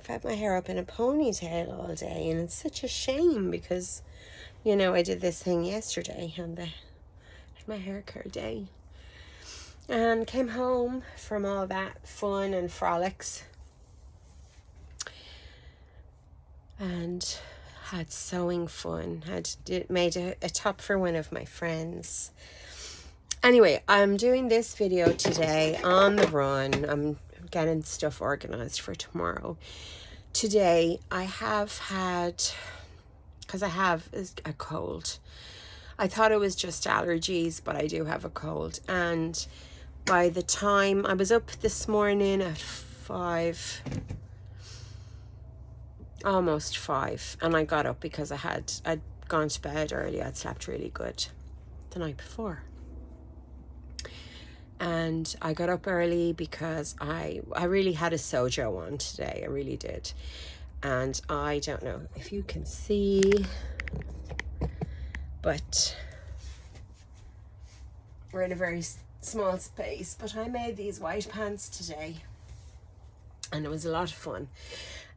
I've had my hair up in a ponytail all day, and it's such a shame because, you know, I did this thing yesterday on my hair care day, and came home from all that fun and frolics and had sewing fun, made a top for one of my friends. Anyway, I'm doing this video today on the run. I'm getting stuff organized for tomorrow. Today I have had, because I have a cold. I thought it was just allergies, but I do have a cold. And by the time I was up this morning at 5, almost 5, and I got up because I'd gone to bed early. I'd slept really good the night before. And I got up early because I really had a sojo on today. I really did. And I don't know if you can see, but we're in a very small space. But I made these white pants today, and it was a lot of fun.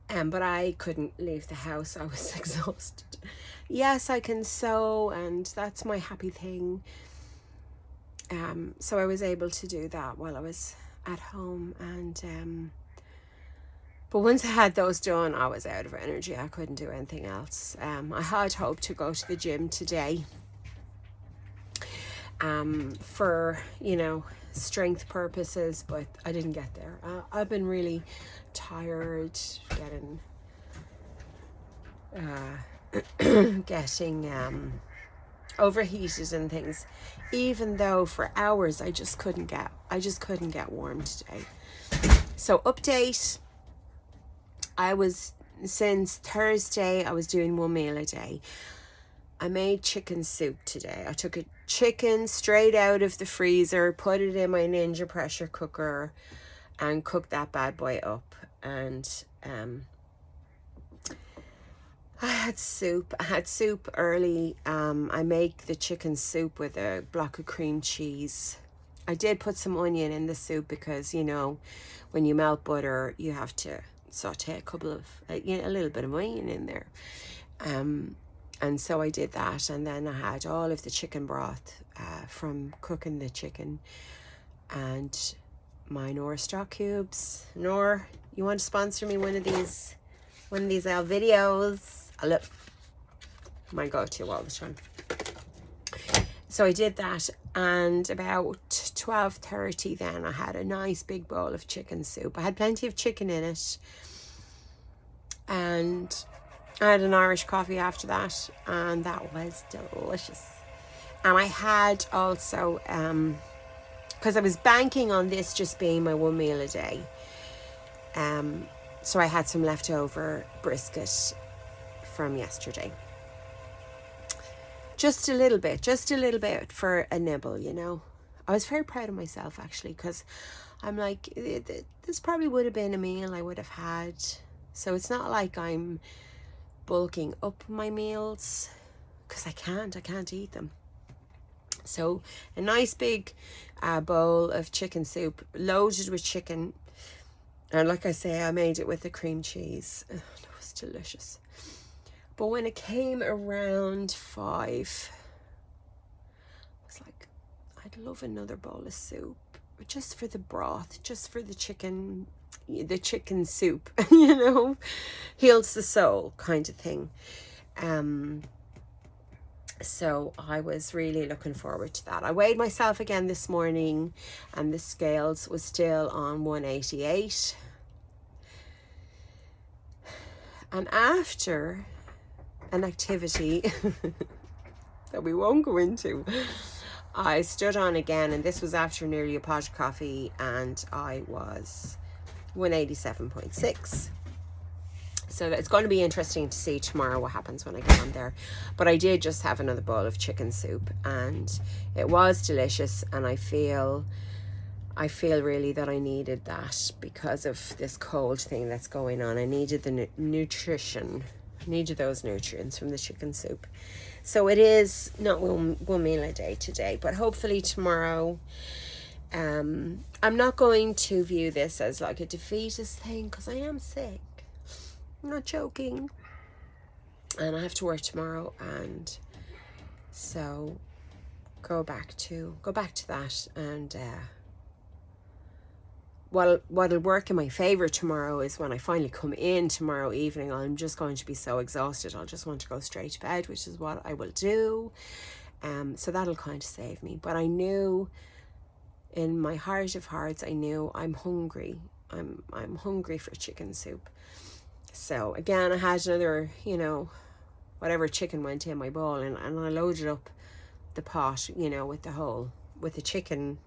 But I couldn't leave the house. I was exhausted. Yes, I can sew, and that's my happy thing. So I was able to do that while I was at home, and but once I had those done, I was out of energy. I couldn't do anything else. I had hoped to go to the gym today, for, you know, strength purposes, but I didn't get there. I've been really tired, getting overheated and things, even though for hours I just couldn't get warm today. So update, since Thursday I was doing 1 meal a day. I made chicken soup today. I took a chicken straight out of the freezer, put it in my Ninja pressure cooker, and cooked that bad boy up. And I had soup early. I make the chicken soup with a block of cream cheese. I did put some onion in the soup because, you know, when you melt butter, you have to saute a little bit of onion in there. And so I did that, and then I had all of the chicken broth from cooking the chicken, and my Knorr stock cubes. Knorr, you want to sponsor me one of these videos? I love my go-to all the time. So I did that, and about 12:30 then I had a nice big bowl of chicken soup. I had plenty of chicken in it, and I had an Irish coffee after that, and that was delicious. And I had also, because I was banking on this just being my 1 meal a day, so I had some leftover brisket from yesterday. Just a little bit for a nibble, you know. I was very proud of myself, actually, because I'm like, this probably would have been a meal I would have had. So it's not like I'm bulking up my meals, because I can't eat them. So a nice big bowl of chicken soup, loaded with chicken, and like I say, I made it with the cream cheese. It was delicious. But when it came around 5, I was like, I'd love another bowl of soup, just for the broth, just for the chicken soup, you know, heals the soul kind of thing. So I was really looking forward to that. I weighed myself again this morning, and the scales was still on 188. And after an activity that we won't go into, I stood on again, and this was after nearly a pot of coffee, and I was 187.6. So it's going to be interesting to see tomorrow what happens when I get on there. But I did just have another bowl of chicken soup, and it was delicious, and I feel really that I needed that because of this cold thing that's going on. I needed the nutrition, needed those nutrients from the chicken soup. So it is not one meal a day today, but hopefully tomorrow. I'm not going to view this as like a defeatist thing, because I am sick. I'm not joking. And I have to work tomorrow, and so go back to that. And what'll work in my favor tomorrow is when I finally come in tomorrow evening, I'm just going to be so exhausted, I'll just want to go straight to bed, which is what I will do. So that'll kind of save me. But I knew in my heart of hearts, I knew I'm hungry. I'm hungry for chicken soup. So again, I had another, whatever chicken went in my bowl, and I loaded up the pot, with the chicken,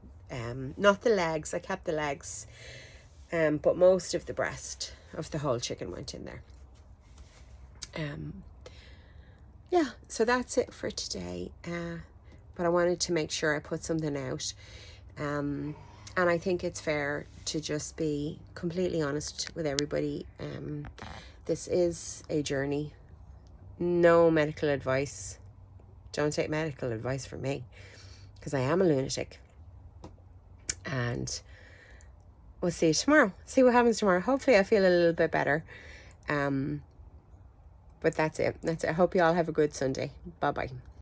not the legs. I kept the legs, but most of the breast of the whole chicken went in there. Yeah, so that's it for today. But I wanted to make sure I put something out. And I think it's fair to just be completely honest with everybody. This is a journey. No medical advice. Don't take medical advice from me, because I am a lunatic. And we'll see you tomorrow. See what happens tomorrow. Hopefully I feel a little bit better. But that's it. I hope you all have a good Sunday. Bye-bye.